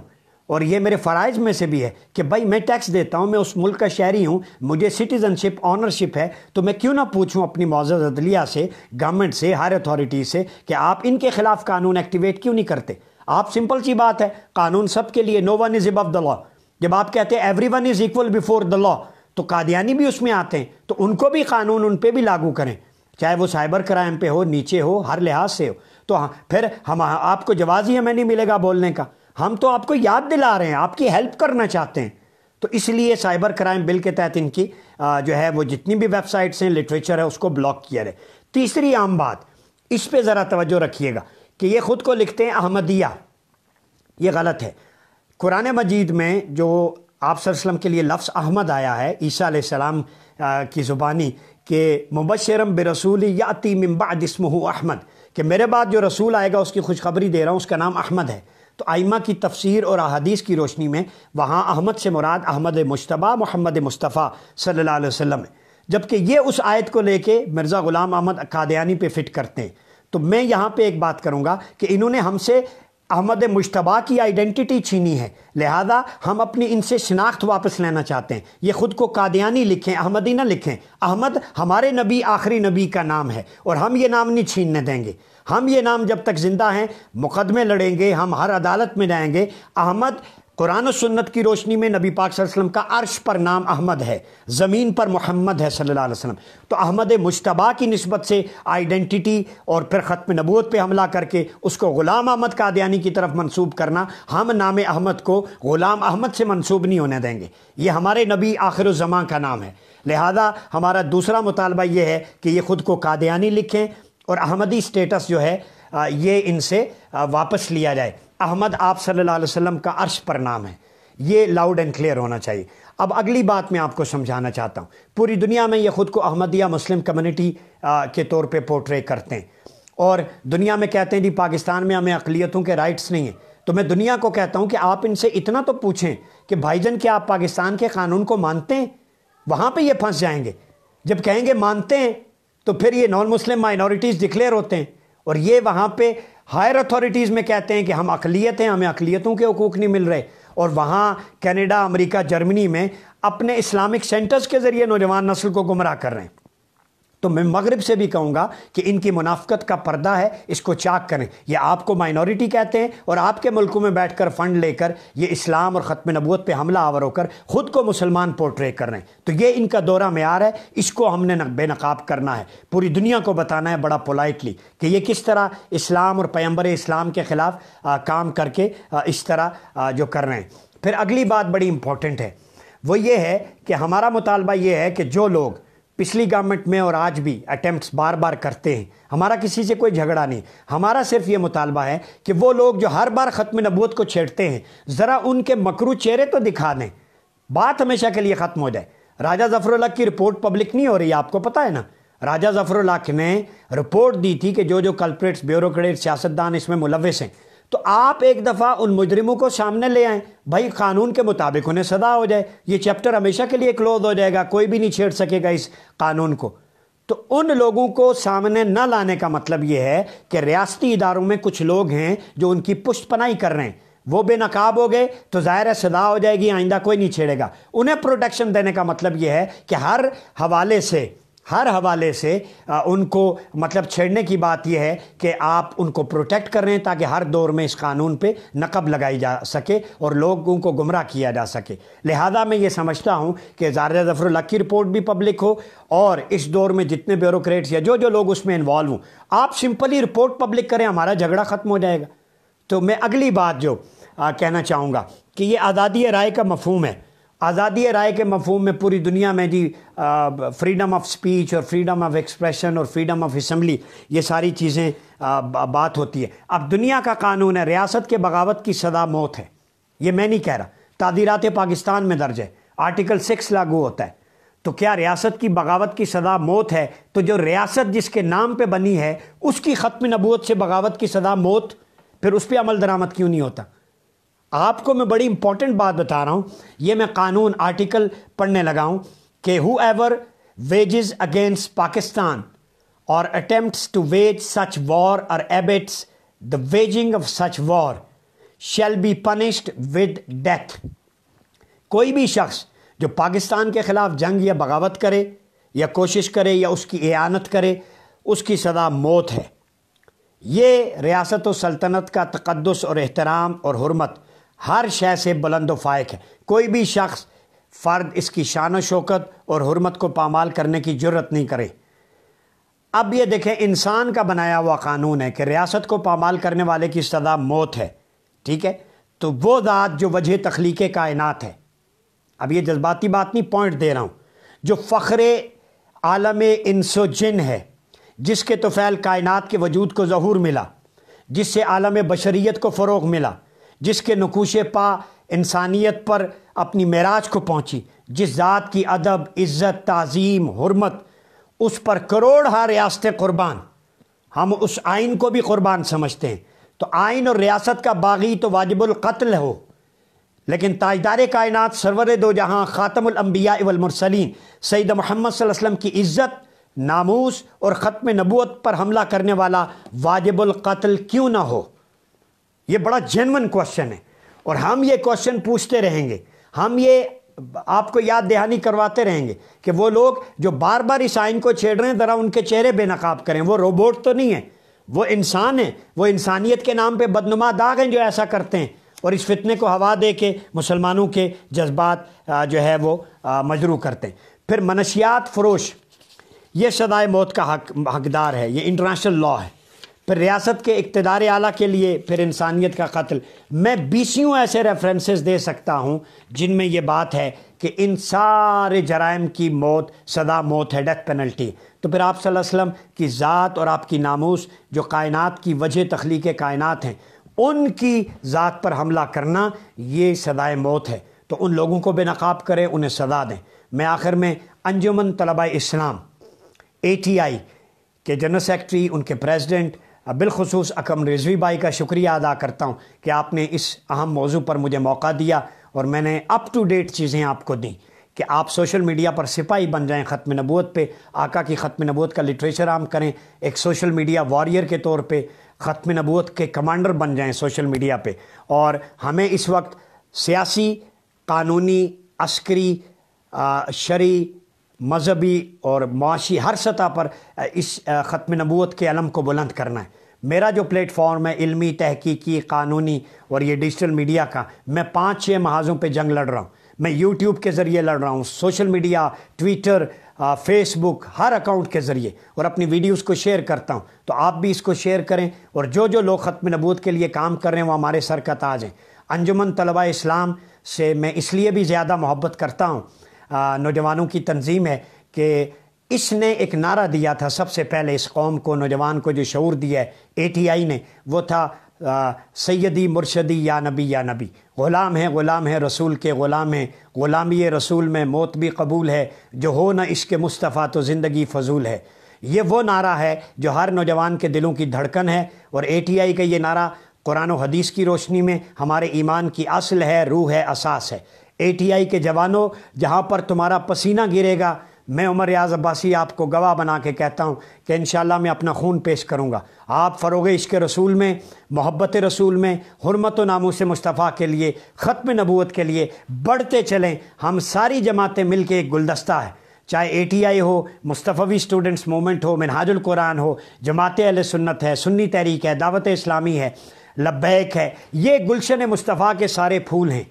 A: اور یہ میرے فرائض میں سے بھی ہے کہ بھائی میں ٹیکس دیتا ہوں، میں اس ملک کا شہری ہوں، مجھے سٹیزن شپ آنرشپ ہے، تو میں کیوں نہ پوچھوں اپنی معزز عدلیہ سے، گورنمنٹ سے، ہر اتھارٹی سے کہ آپ ان کے خلاف قانون ایکٹیویٹ کیوں نہیں کرتے؟ آپ سمپل سی بات ہے، قانون سب کے لیے، نو ون از ابو دی لا۔ جب آپ کہتے ہیں every one is equal before the law, تو قادیانی بھی اس میں آتے ہیں، تو ان کو بھی قانون ان پہ بھی لاگو کریں، چاہے وہ سائبر کرائم پہ ہو، نیچے ہو، ہر لحاظ سے ہو۔ تو پھر ہم آپ کو جواز ہی ہمیں نہیں ملے گا بولنے کا، ہم تو آپ کو یاد دلا رہے ہیں، آپ کی ہیلپ کرنا چاہتے ہیں۔ تو اس لیے سائبر کرائم بل کے تحت ان کی جو ہے وہ جتنی بھی ویب سائٹس ہیں، لٹریچر ہے، اس کو بلاک کیا جائے۔ تیسری عام بات، اس پہ ذرا توجہ رکھیے گا کہ یہ خود کو لکھتے ہیں احمدیہ، یہ غلط ہے۔ قرآن مجید میں جو آپ صلی اللہ علیہ وسلم کے لیے لفظ احمد آیا ہے عیسیٰ علیہ السلام کی زبانی کہ مبشرم برسول یاتی من بعد اسمہ احمد، کہ میرے بعد جو رسول آئے گا اس کی خوشخبری دے رہا ہوں، اس کا نام احمد ہے۔ تو ائمہ کی تفسیر اور احادیث کی روشنی میں وہاں احمد سے مراد احمد مجتبیٰ محمد مصطفیٰ صلی اللہ علیہ وسلم ہے، جبکہ یہ اس آیت کو لے کے مرزا غلام احمد قادیانی پہ فٹ کرتے ہیں۔ تو میں یہاں پہ ایک بات کروں گا کہ انہوں نے ہم سے احمد مجتبیٰ کی آئیڈینٹی چھینی ہے، لہذا ہم اپنی ان سے شناخت واپس لینا چاہتے ہیں۔ یہ خود کو قادیانی لکھیں، احمدی نہ لکھیں۔ احمد ہمارے نبی آخری نبی کا نام ہے اور ہم یہ نام نہیں چھیننے دیں گے۔ ہم یہ نام جب تک زندہ ہیں مقدمے لڑیں گے، ہم ہر عدالت میں جائیں گے۔ احمد قرآن و سنت کی روشنی میں نبی پاک صلی اللہ علیہ وسلم کا عرش پر نام احمد ہے، زمین پر محمد ہے صلی اللہ علیہ وسلم۔ تو احمد مجتبیٰ کی نسبت سے آئیڈینٹی اور پھر ختم نبوت پہ حملہ کر کے اس کو غلام احمد قادیانی کی طرف منسوب کرنا، ہم نام احمد کو غلام احمد سے منسوب نہیں ہونے دیں گے۔ یہ ہمارے نبی آخر الزمان کا نام ہے، لہذا ہمارا دوسرا مطالبہ یہ ہے کہ یہ خود کو قادیانی لکھیں اور احمدی سٹیٹس جو ہے یہ ان سے واپس لیا جائے۔ احمد آپ صلی اللہ علیہ وسلم کا عرش پر نام ہے، یہ لاؤڈ اینڈ کلیئر ہونا چاہیے۔ اب اگلی بات میں آپ کو سمجھانا چاہتا ہوں، پوری دنیا میں یہ خود کو احمدیہ مسلم کمیونٹی کے طور پہ پورٹرے کرتے ہیں اور دنیا میں کہتے ہیں جی پاکستان میں ہمیں اقلیتوں کے رائٹس نہیں ہیں۔ تو میں دنیا کو کہتا ہوں کہ آپ ان سے اتنا تو پوچھیں کہ بھائی جان کیا آپ پاکستان کے قانون کو مانتے ہیں؟ وہاں پہ یہ پھنس جائیں گے۔ جب کہیں گے مانتے ہیں تو پھر یہ نان مسلم مائنورٹیز ڈکلیئر ہوتے ہیں اور یہ وہاں پہ ہائر اتھارٹیز میں کہتے ہیں کہ ہم اقلیت ہیں، ہمیں اقلیتوں کے حقوق نہیں مل رہے، اور وہاں کینیڈا، امریکہ، جرمنی میں اپنے اسلامک سینٹرز کے ذریعے نوجوان نسل کو گمراہ کر رہے ہیں۔ تو میں مغرب سے بھی کہوں گا کہ ان کی منافقت کا پردہ ہے، اس کو چاک کریں۔ یہ آپ کو مائنورٹی کہتے ہیں اور آپ کے ملکوں میں بیٹھ کر فنڈ لے کر یہ اسلام اور ختم نبوت پہ حملہ آور ہو کر خود کو مسلمان پورٹرے کر رہے ہیں۔ تو یہ ان کا دورہ معیار ہے، اس کو ہم نے بے نقاب کرنا ہے، پوری دنیا کو بتانا ہے بڑا پولائٹلی کہ یہ کس طرح اسلام اور پیغمبر اسلام کے خلاف کام کر کے اس طرح جو کر رہے ہیں۔ پھر اگلی بات بڑی امپورٹنٹ ہے، وہ یہ ہے کہ ہمارا مطالبہ یہ ہے کہ جو لوگ پچھلی گورنمنٹ میں اور آج بھی اٹیمپٹس بار بار کرتے ہیں، ہمارا کسی سے کوئی جھگڑا نہیں، ہمارا صرف یہ مطالبہ ہے کہ وہ لوگ جو ہر بار ختم نبوت کو چھیڑتے ہیں ذرا ان کے مکروہ چہرے تو دکھا دیں، بات ہمیشہ کے لیے ختم ہو جائے۔ راجہ ظفر اللہ کی رپورٹ پبلک نہیں ہو رہی، آپ کو پتہ ہے نا؟ راجہ ظفر اللہ نے رپورٹ دی تھی کہ جو جو کلپریٹس، بیوروکریٹ، سیاستدان اس میں ملوث ہیں، تو آپ ایک دفعہ ان مجرموں کو سامنے لے آئیں، بھائی قانون کے مطابق انہیں سزا ہو جائے، یہ چیپٹر ہمیشہ کے لیے کلوز ہو جائے گا، کوئی بھی نہیں چھیڑ سکے گا اس قانون کو۔ تو ان لوگوں کو سامنے نہ لانے کا مطلب یہ ہے کہ ریاستی اداروں میں کچھ لوگ ہیں جو ان کی پشت پناہی کر رہے ہیں، وہ بے نقاب ہو گئے تو ظاہر ہے سزا ہو جائے گی، آئندہ کوئی نہیں چھیڑے گا۔ انہیں پروٹیکشن دینے کا مطلب یہ ہے کہ ہر حوالے سے ان کو مطلب چھیڑنے کی بات یہ ہے کہ آپ ان کو پروٹیکٹ کر رہے ہیں تاکہ ہر دور میں اس قانون پہ نقب لگائی جا سکے اور لوگوں کو گمراہ کیا جا سکے۔ لہذا میں یہ سمجھتا ہوں کہ راجہ ظفر اللہ کی رپورٹ بھی پبلک ہو اور اس دور میں جتنے بیوروکریٹس یا جو لوگ اس میں انوالو ہوں، آپ سمپلی رپورٹ پبلک کریں، ہمارا جھگڑا ختم ہو جائے گا۔ تو میں اگلی بات جو کہنا چاہوں گا کہ یہ آزادی رائے کا مفہوم ہے۔ آزادی رائے کے مفہوم میں پوری دنیا میں جی فریڈم آف سپیچ اور فریڈم آف ایکسپریشن اور فریڈم آف اسمبلی، یہ ساری چیزیں بات ہوتی ہے۔ اب دنیا کا قانون ہے ریاست کے بغاوت کی سزا موت ہے، یہ میں نہیں کہہ رہا، تعزیرات پاکستان میں درج ہے، آرٹیکل 6 لاگو ہوتا ہے۔ تو کیا ریاست کی بغاوت کی سزا موت ہے؟ تو جو ریاست جس کے نام پہ بنی ہے اس کی ختم نبوت سے بغاوت کی سزا موت، پھر اس پہ عمل درآمد کیوں نہیں ہوتا؟ آپ کو میں بڑی امپورٹنٹ بات بتا رہا ہوں، یہ میں قانون آرٹیکل پڑھنے لگا ہوں کہ whoever wages against Pakistan اور attempts to wage such war اور abets the waging of such war shall be punished with death. کوئی بھی شخص جو پاکستان کے خلاف جنگ یا بغاوت کرے یا کوشش کرے یا اس کی اعانت کرے، اس کی سزا موت ہے۔ یہ ریاست و سلطنت کا تقدس اور احترام اور حرمت ہر شے سے بلند و فائق ہے، کوئی بھی شخص فرد اس کی شان و شوکت اور حرمت کو پامال کرنے کی جرت نہیں کرے۔ اب یہ دیکھیں انسان کا بنایا ہوا قانون ہے کہ ریاست کو پامال کرنے والے کی سزا موت ہے، ٹھیک ہے؟ تو وہ ذات جو وجہ تخلیق کائنات ہے، اب یہ جذباتی بات نہیں، پوائنٹ دے رہا ہوں، جو فخر عالم انس و جن ہے، جس کے طفیل کائنات کے وجود کو ظہور ملا، جس سے عالم بشریت کو فروغ ملا، جس کے نقوش پا انسانیت پر اپنی معراج کو پہنچی، جس ذات کی ادب، عزت، تعظیم، حرمت، اس پر کروڑ ہا ریاستیں قربان، ہم اس آئین کو بھی قربان سمجھتے ہیں۔ تو آئین اور ریاست کا باغی تو واجب القتل ہو، لیکن تاجدار کائنات، سرور دو جہاں، خاتم الانبیاء والمرسلین، سید محمد صلی اللہ علیہ وسلم کی عزت، ناموس اور ختم نبوت پر حملہ کرنے والا واجب القتل کیوں نہ ہو؟ یہ بڑا جینون کوشچن ہے، اور ہم یہ کوشچن پوچھتے رہیں گے، ہم یہ آپ کو یاد دہانی کرواتے رہیں گے کہ وہ لوگ جو بار بار اس آئین کو چھیڑ رہے ہیں، ذرا ان کے چہرے بے نقاب کریں، وہ روبوٹ تو نہیں ہیں، وہ انسان ہیں، وہ انسانیت کے نام پہ بدنما داغ ہیں جو ایسا کرتے ہیں، اور اس فتنے کو ہوا دے کے مسلمانوں کے جذبات جو ہے وہ مجروح کرتے ہیں۔ پھر منشیات فروش، یہ سزائے موت کا حقدار ہے، یہ انٹرنیشنل لاء ہے۔ پھر ریاست کے اقتدار اعلیٰ کے لیے پھر انسانیت کا قتل، میں 20 ایسے ریفرنسز دے سکتا ہوں جن میں یہ بات ہے کہ ان سارے جرائم کی موت، سزا موت ہے، ڈیتھ پینلٹی۔ تو پھر آپ صلی اللہ علیہ وسلم کی ذات اور آپ کی ناموس، جو کائنات کی وجہ تخلیق کائنات ہیں، ان کی ذات پر حملہ کرنا یہ سزائے موت ہے۔ تو ان لوگوں کو بے نقاب کریں، انہیں سزا دیں۔ میں آخر میں انجمن طلباء اسلام ATI کے جنرل سیکرٹری، ان کے پریزیڈنٹ بالخصوص اکرم رضوی بھائی کا شکریہ ادا کرتا ہوں کہ آپ نے اس اہم موضوع پر مجھے موقع دیا، اور میں نے اپ ٹو ڈیٹ چیزیں آپ کو دیں کہ آپ سوشل میڈیا پر سپاہی بن جائیں ختم نبوت پہ، آقا کی ختم نبوت کا لٹریچر عام کریں، ایک سوشل میڈیا واریر کے طور پہ ختم نبوت کے کمانڈر بن جائیں سوشل میڈیا پہ۔ اور ہمیں اس وقت سیاسی، قانونی، عسکری، شرعی، مذہبی اور معاشی ہر سطح پر اس ختم نبوت کے علم کو بلند کرنا ہے۔ میرا جو پلیٹ فارم ہے علمی، تحقیقی، قانونی اور یہ ڈیجیٹل میڈیا کا، میں 5-6 محاذوں پہ جنگ لڑ رہا ہوں۔ میں یوٹیوب کے ذریعے لڑ رہا ہوں، سوشل میڈیا، ٹویٹر، فیس بک، ہر اکاؤنٹ کے ذریعے، اور اپنی ویڈیوز کو شیئر کرتا ہوں۔ تو آپ بھی اس کو شیئر کریں، اور جو لوگ ختم نبوت کے لیے کام کر رہے ہیں وہ ہمارے سر کا تاج ہیں۔ انجمن طلباء اسلام سے میں اس لیے بھی زیادہ محبت کرتا ہوں، نوجوانوں کی تنظیم ہے، کہ اس نے ایک نعرہ دیا تھا سب سے پہلے اس قوم کو، نوجوان کو جو شعور دیا ہے ATI نے، وہ تھا سیدی مرشدی یا نبی یا نبی، غلام ہے رسول کے غلام ہیں، غلامی رسول میں موت بھی قبول ہے، جو ہو نہ عشق مصطفیٰ تو زندگی فضول ہے۔ یہ وہ نعرہ ہے جو ہر نوجوان کے دلوں کی دھڑکن ہے، اور ATI کا یہ نعرہ قرآن و حدیث کی روشنی میں ہمارے ایمان کی اصل ہے، روح ہے، اساس ہے۔ ATI کے جوانوں، جہاں پر تمہارا پسینہ گرے گا، میں عمر ریاض عباسی آپ کو گواہ بنا کے کہتا ہوں کہ انشاءاللہ میں اپنا خون پیش کروں گا۔ آپ فروغ عشق رسول میں، محبت رسول میں، حرمت و ناموس مصطفیٰ کے لیے، ختم نبوت کے لیے بڑھتے چلیں۔ ہم ساری جماعتیں مل کے ایک گلدستہ ہے، چاہے ATI ہو، مصطفی اسٹوڈنٹس موومنٹ ہو، منہاج القرآن ہو، جماعت اہل سنت ہے، سنی تحریک ہے، دعوت اسلامی ہے، لبیک ہے، یہ گلشن مصطفیٰ کے سارے پھول ہیں۔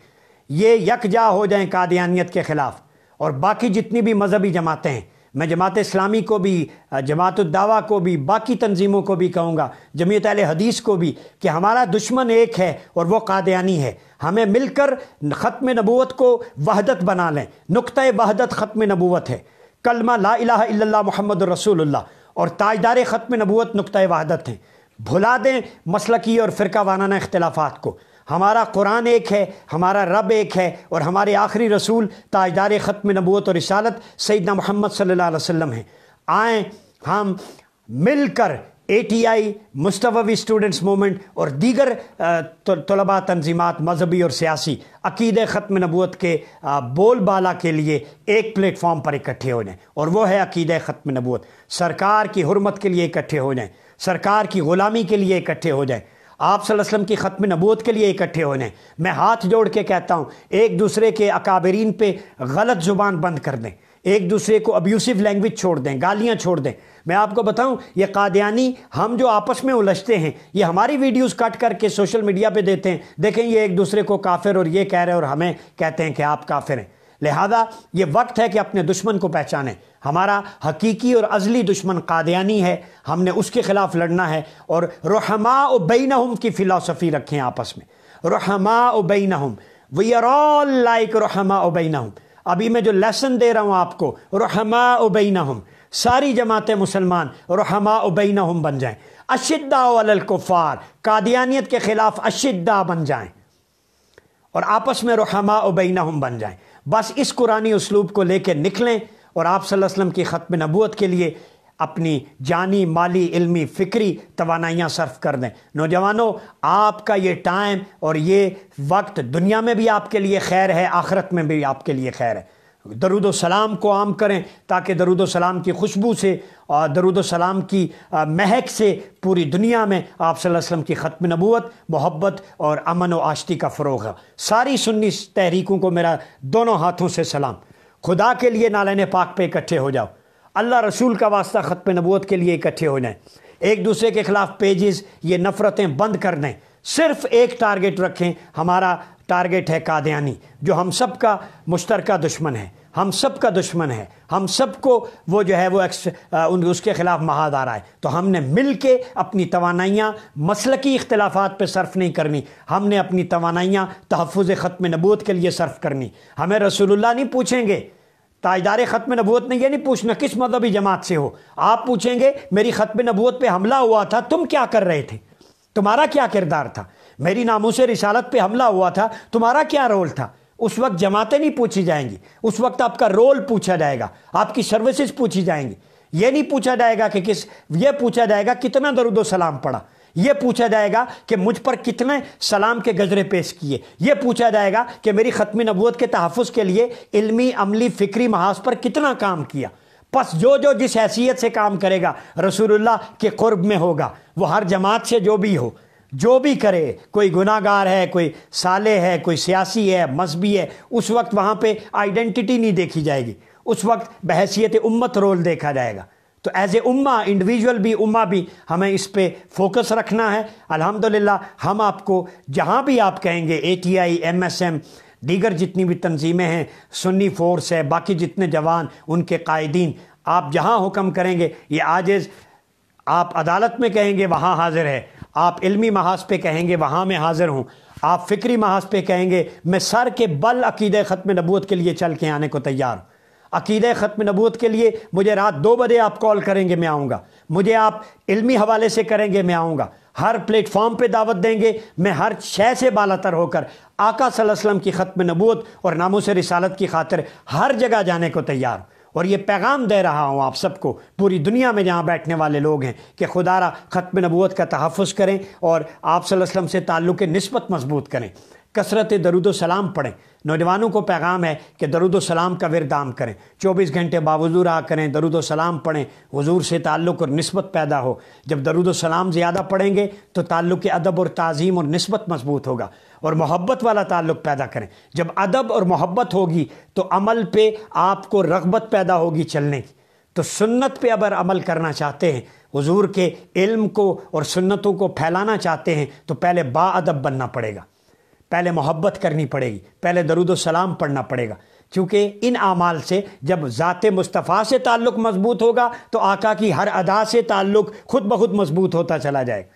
A: یہ یکجا ہو جائیں قادیانیت کے خلاف، اور باقی جتنی بھی مذہبی جماعتیں ہیں، میں جماعت اسلامی کو بھی، جماعت الدعوہ کو بھی، باقی تنظیموں کو بھی کہوں گا، جمعیت اہل حدیث کو بھی، کہ ہمارا دشمن ایک ہے اور وہ قادیانی ہے۔ ہمیں مل کر ختم نبوت کو وحدت بنا لیں۔ نقطہ وحدت ختم نبوت ہے، کلمہ لا الہ الا اللہ محمد رسول اللہ، اور تاجدار ختم نبوت نقطہ وحدت ہیں۔ بھلا دیں مسلکی اور فرقہ وارانہ اختلافات کو۔ ہمارا قرآن ایک ہے، ہمارا رب ایک ہے، اور ہمارے آخری رسول تاجدار ختم نبوت اور رسالت سیدنا محمد صلی اللہ علیہ وسلم ہیں۔ آئیں ہم مل کر ATI، مصطفی اسٹوڈنٹس موومنٹ اور دیگر طلباء تنظیمات مذہبی اور سیاسی عقیدہ ختم نبوت کے بول بالا کے لیے ایک پلیٹ فارم پر اکٹھے ہو جائیں، اور وہ ہے عقیدہ ختم نبوت۔ سرکار کی حرمت کے لیے اکٹھے ہو جائیں، سرکار کی غلامی کے لیے اکٹھے ہو جائیں، آپ صلی اللہ علیہ وسلم کی ختم نبوت کے لیے اکٹھے ہو جائیں۔ میں ہاتھ جوڑ کے کہتا ہوں، ایک دوسرے کے اکابرین پہ غلط زبان بند کر دیں، ایک دوسرے کو ابیوسو لینگویج چھوڑ دیں، گالیاں چھوڑ دیں۔ میں آپ کو بتاؤں، یہ قادیانی ہم جو آپس میں الجھتے ہیں، یہ ہماری ویڈیوز کٹ کر کے سوشل میڈیا پہ دیتے ہیں، دیکھیں یہ ایک دوسرے کو کافر اور یہ کہہ رہے ہیں، اور ہمیں کہتے ہیں کہ آپ کافر ہیں۔ لہذا یہ وقت ہے کہ اپنے دشمن کو پہچانیں۔ ہمارا حقیقی اور ازلی دشمن قادیانی ہے، ہم نے اس کے خلاف لڑنا ہے، اور رحماء بینہم کی فلسفی رکھیں آپس میں۔ رحماء بینہم، وی آر آل لائک رحماء بینہم۔ ابھی میں جو لیسن دے رہا ہوں آپ کو، رحماء بینہم، ساری جماعتیں مسلمان رحماء بینہم بن جائیں۔ اشداء علی الکفار، قادیانیت کے خلاف اشداء بن جائیں، اور آپس میں رحماء بینہم بن جائیں. بس اس قرآنی اسلوب کو لے کے نکلیں اور آپ صلی اللہ علیہ وسلم کی ختم نبوت کے لیے اپنی جانی، مالی، علمی، فکری توانائیاں صرف کر دیں. نوجوانوں، آپ کا یہ ٹائم اور یہ وقت دنیا میں بھی آپ کے لیے خیر ہے، آخرت میں بھی آپ کے لیے خیر ہے. درود و سلام کو عام کریں تاکہ درود و سلام کی خوشبو سے اور درود و سلام کی مہک سے پوری دنیا میں آپ صلی اللہ علیہ وسلم کی ختم نبوت، محبت اور امن و آشتی کا فروغ ہے. ساری سنی تحریکوں کو میرا دونوں ہاتھوں سے سلام. خدا کے لیے نالین پاک پہ اکٹھے ہو جاؤ، اللہ رسول کا واسطہ ختم نبوت کے لیے اکٹھے ہو جائیں. ایک دوسرے کے خلاف پیجز، یہ نفرتیں بند کر دیں. صرف ایک ٹارگٹ رکھیں. ہمارا ٹارگٹ ہے قادیانی، جو ہم سب کا مشترکہ دشمن ہے، ہم سب کا دشمن ہے. ہم سب کو وہ جو ہے وہ اس کے خلاف محاذ آ رہا ہے. تو ہم نے مل کے اپنی توانائیاں مسلکی اختلافات پہ صرف نہیں کرنی، ہم نے اپنی توانائیاں تحفظ ختم نبوت کے لیے صرف کرنی. ہمیں رسول اللہ نہیں پوچھیں گے، تاجدار ختم نبوت نے یہ نہیں پوچھنا کس مذہبی جماعت سے ہو. آپ پوچھیں گے میری ختم نبوت پہ حملہ ہوا تھا، تم کیا کر رہے تھے، تمہارا کیا کردار تھا. میری ناموس رسالت پہ حملہ ہوا تھا، تمہارا کیا رول تھا. اس وقت جماعتیں نہیں پوچھی جائیں گی، اس وقت آپ کا رول پوچھا جائے گا، آپ کی سروسز پوچھی جائیں گی. یہ نہیں پوچھا جائے گا کہ یہ پوچھا جائے گا کتنا درود و سلام پڑھا، یہ پوچھا جائے گا کہ مجھ پر کتنے سلام کے گجرے پیش کیے، یہ پوچھا جائے گا کہ میری ختم نبوت کے تحفظ کے لیے علمی، عملی، فکری محاذ پر کتنا کام کیا. پس جو جس حیثیت سے کام کرے گا رسول اللہ کے قرب میں ہوگا. وہ ہر جماعت سے جو بھی ہو، جو بھی کرے، کوئی گناہ گار ہے، کوئی صالح ہے، کوئی سیاسی ہے، مذہبی ہے، اس وقت وہاں پہ آئیڈینٹی نہیں دیکھی جائے گی، اس وقت بحیثیت امت رول دیکھا جائے گا. تو ایز اے امہ، انڈیویجول بھی، امہ بھی، ہمیں اس پہ فوکس رکھنا ہے. الحمدللہ ہم آپ کو جہاں بھی آپ کہیں گے، ATI، MSM، دیگر جتنی بھی تنظیمیں ہیں، سنی فورس ہے، باقی جتنے جوان، ان کے قائدین، آپ جہاں حکم کریں گے یہ عاجز. آپ عدالت میں کہیں گے وہاں حاضر ہے، آپ علمی محاذ پہ کہیں گے وہاں میں حاضر ہوں، آپ فکری محاذ پہ کہیں گے میں سر کے بل عقیدہ ختم نبوت کے لیے چل کے آنے کو تیار ہوں. عقیدہ ختم نبوت کے لیے مجھے رات 2 بجے آپ کال کریں گے میں آؤں گا، مجھے آپ علمی حوالے سے کریں گے میں آؤں گا، ہر پلیٹ فارم پہ دعوت دیں گے، میں ہر شے سے بالاتر ہو کر آقا صلی اللہ علیہ وسلم کی ختم نبوت اور ناموس رسالت کی خاطر ہر جگہ جانے کو تیار ہوں. اور یہ پیغام دے رہا ہوں آپ سب کو، پوری دنیا میں جہاں بیٹھنے والے لوگ ہیں، کہ خدا را ختم نبوت کا تحفظ کریں اور آپ صلی اللہ علیہ وسلم سے تعلق نسبت مضبوط کریں. کثرت درود و سلام پڑھیں. نوجوانوں کو پیغام ہے کہ درود و سلام کا ورد عام کریں، 24 گھنٹے باوضو رہا کریں، درود و سلام پڑھیں، حضور سے تعلق اور نسبت پیدا ہو. جب درود و سلام زیادہ پڑھیں گے تو تعلق ادب اور تعظیم اور نسبت مضبوط ہوگا، اور محبت والا تعلق پیدا کریں. جب ادب اور محبت ہوگی تو عمل پہ آپ کو رغبت پیدا ہوگی چلنے کی. تو سنت پہ اگر عمل کرنا چاہتے ہیں، حضور کے علم کو اور سنتوں کو پھیلانا چاہتے ہیں، تو پہلے با ادب بننا پڑے گا، پہلے محبت کرنی پڑے گی، پہلے درود و سلام پڑھنا پڑے گا. کیونکہ ان اعمال سے جب ذات مصطفیٰ سے تعلق مضبوط ہوگا تو آقا کی ہر ادا سے تعلق خود بخود مضبوط ہوتا چلا جائے گا.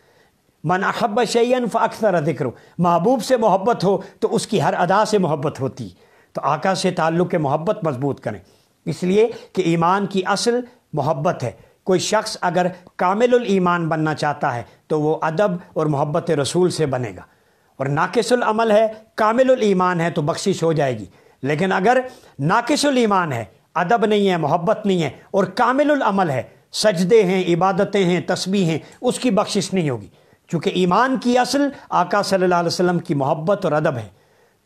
A: من احب شیئا فاکثر ذکرہ، محبوب سے محبت ہو تو اس کی ہر ادا سے محبت ہوتی. تو آقا سے تعلق محبت مضبوط کریں، اس لیے کہ ایمان کی اصل محبت ہے. کوئی شخص اگر کامل الایمان بننا چاہتا ہے تو وہ ادب اور محبت رسول سے بنے گا. اور ناقص العمل ہے، کامل الایمان ہے تو بخشش ہو جائے گی. لیکن اگر ناقص الایمان ہے، ادب نہیں ہے، محبت نہیں ہے، اور کامل العمل ہے، سجدے ہیں، عبادتیں ہیں، تسبیح ہیں، اس کی بخشش نہیں ہوگی. چونکہ ایمان کی اصل آقا صلی اللہ علیہ وسلم کی محبت اور ادب ہے.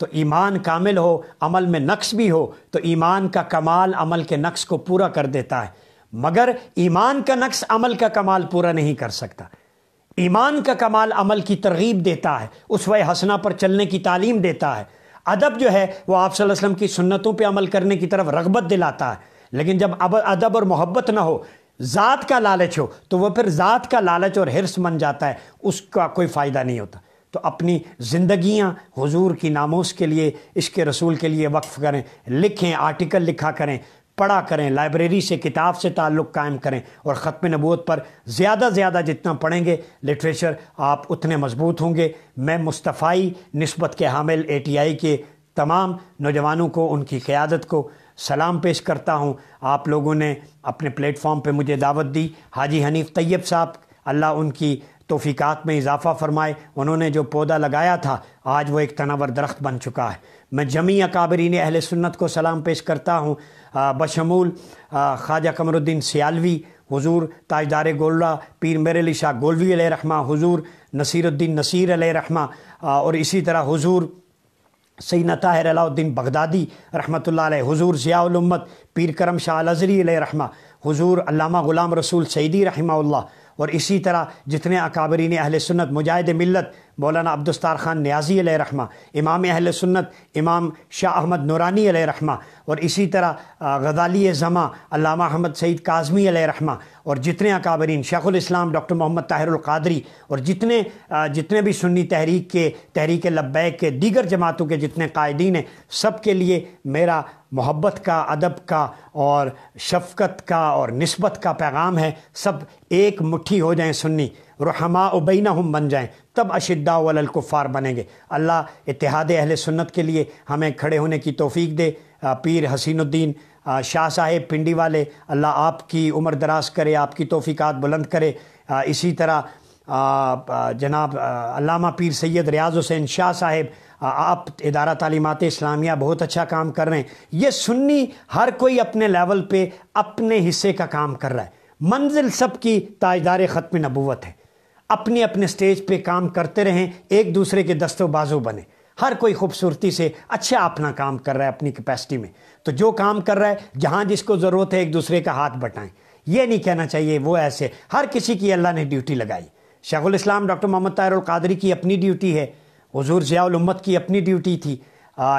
A: تو ایمان کامل ہو، عمل میں نقص بھی ہو، تو ایمان کا کمال عمل کے نقص کو پورا کر دیتا ہے. مگر ایمان کا نقص عمل کا کمال پورا نہیں کر سکتا. ایمان کا کمال عمل کی ترغیب دیتا ہے، اسوہ حسنہ پر چلنے کی تعلیم دیتا ہے. ادب جو ہے وہ آپ صلی اللہ علیہ وسلم کی سنتوں پہ عمل کرنے کی طرف رغبت دلاتا ہے. لیکن جب ادب اور محبت نہ ہو، ذات کا لالچ ہو، تو وہ پھر ذات کا لالچ اور حرص بن جاتا ہے، اس کا کوئی فائدہ نہیں ہوتا. تو اپنی زندگیاں حضور کی ناموس کے لیے، عشق رسول کے لیے وقف کریں، لکھیں، آرٹیکل لکھا کریں، پڑھا کریں، لائبریری سے، کتاب سے تعلق قائم کریں، اور ختم نبوت پر زیادہ جتنا پڑھیں گے لٹریچر، آپ اتنے مضبوط ہوں گے. میں مصطفائی نسبت کے حامل ATI کے تمام نوجوانوں کو، ان کی قیادت کو سلام پیش کرتا ہوں. آپ لوگوں نے اپنے پلیٹ فارم پہ مجھے دعوت دی. حاجی حنیف طیب صاحب، اللہ ان کی توفیقات میں اضافہ فرمائے۔ انہوں نے جو پودا لگایا تھا آج وہ ایک تناور درخت بن چکا ہے۔ میں جمیع اکابرین اہل سنت کو سلام پیش کرتا ہوں، بشمول خواجہ قمر الدین سیالوی، حضور تاجدار گولڑا پیر میر علی شاہ گولوی علیہ رحمہ، حضور نصیر الدین نصیر علیہ رحمہ، اور اسی طرح حضور سیدنا طاہر علاء الدین بغدادی رحمۃ اللہ علیہ، حضور ضیاء الامت پیر کرم شاہ الازہری علیہ رحمہ، حضور علامہ غلام رسول سعیدی رحمہ اللہ، اور اسی طرح جتنے اکابرین اہل سنت، مجاہد ملت مولانا عبدالستار خان نیازی علیہ رحمہ، امام اہل سنت امام شاہ احمد نورانی علیہ رحمہ، اور اسی طرح غزالی زماں علامہ احمد سعید کاظمی علیہ رحمہ، اور جتنے اکابرین شیخ الاسلام ڈاکٹر محمد طاہر القادری، اور جتنے بھی سنی تحریک لبیک کے دیگر جماعتوں کے جتنے قائدین ہیں، سب کے لیے میرا محبت کا، ادب کا اور شفقت کا اور نسبت کا پیغام ہے۔ سب ایک مٹھی ہو جائیں، سنی رحماء بینہم بن جائیں، تب اشداء علی الکفار بنیں گے۔ اللہ اتحاد اہل سنت کے لیے ہمیں کھڑے ہونے کی توفیق دے۔ پیر حسین الدین شاہ صاحب پنڈی والے، اللہ آپ کی عمر دراز کرے، آپ کی توفیقات بلند کرے۔ اسی طرح جناب علامہ پیر سید ریاض حسین شاہ صاحب، آپ ادارہ تعلیمات اسلامیہ بہت اچھا کام کر رہے ہیں۔ یہ سنی ہر کوئی اپنے لیول پہ اپنے حصے کا کام کر رہا ہے، منزل سب کی تاجدار ختم نبوت ہے۔ اپنے اپنے سٹیج پہ کام کرتے رہیں، ایک دوسرے کے دست و بازو بنے، ہر کوئی خوبصورتی سے اچھا اپنا کام کر رہا ہے اپنی کیپیسٹی میں۔ تو جو کام کر رہا ہے، جہاں جس کو ضرورت ہے ایک دوسرے کا ہاتھ بٹائیں۔ یہ نہیں کہنا چاہیے وہ ایسے، ہر کسی کی اللہ نے ڈیوٹی لگائی۔ شیخ الاسلام ڈاکٹر محمد طاہر القادری کی اپنی ڈیوٹی ہے، حضور ضیاء الامت کی اپنی ڈیوٹی تھی،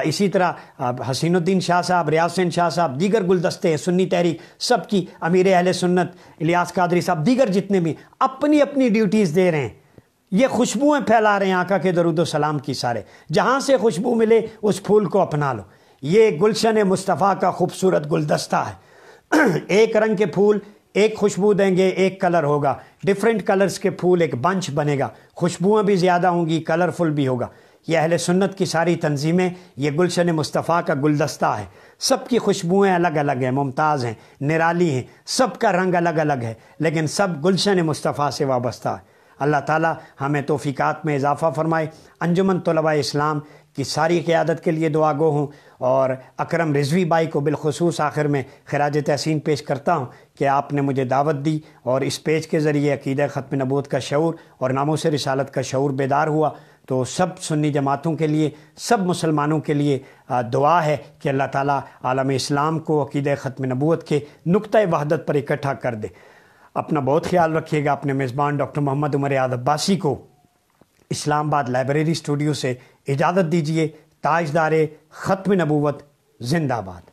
A: اسی طرح حسین الدین شاہ صاحب، ریاض حسین شاہ صاحب، دیگر گلدستے ہیں سنی تحریک سب کی، امیر اہل سنت الیاس قادری صاحب، دیگر جتنے بھی اپنی اپنی ڈیوٹیز دے رہے ہیں۔ یہ خوشبوئیں پھیلا رہے ہیں آقا کے درود و سلام کی سارے، جہاں سے خوشبو ملے اس پھول کو اپنا لو۔ یہ گلشن مصطفیٰ کا خوبصورت گلدستہ ہے۔ ایک رنگ کے پھول ایک خوشبو دیں گے، ایک کلر ہوگا، ڈیفرنٹ کلرز کے پھول ایک بنچ بنے گا، خوشبوئیں بھی زیادہ ہوں گی، کلرفل بھی ہوگا۔ یہ اہل سنت کی ساری تنظیمیں، یہ گلشن مصطفیٰ کا گلدستہ ہے، سب کی خوشبوئیں الگ الگ ہیں، ممتاز ہیں، نرالی ہیں، سب کا رنگ الگ الگ ہے، لیکن سب گلشن مصطفیٰ سے وابستہ ہے۔ اللہ تعالی ہمیں توفیقات میں اضافہ فرمائے۔ انجمن طلباء اسلام کی ساری قیادت کے لیے دعا گو ہوں، اور اکرم رضوی بھائی کو بالخصوص آخر میں خراج تحسین پیش کرتا ہوں کہ آپ نے مجھے دعوت دی اور اس پیج کے ذریعے عقیدہ ختم نبوت کا شعور اور ناموس رسالت کا شعور بیدار ہوا۔ تو سب سنی جماعتوں کے لیے، سب مسلمانوں کے لیے دعا ہے کہ اللہ تعالیٰ عالم اسلام کو عقیدہ ختم نبوت کے نقطۂ وحدت پر اکٹھا کر دے۔ اپنا بہت خیال رکھیے گا۔ اپنے میزبان ڈاکٹر محمد عمر یاد عباسی کو اسلام آباد لائبریری اسٹوڈیو سے اجازت دیجیے۔ تاجدار ختم نبوت زندہ باد۔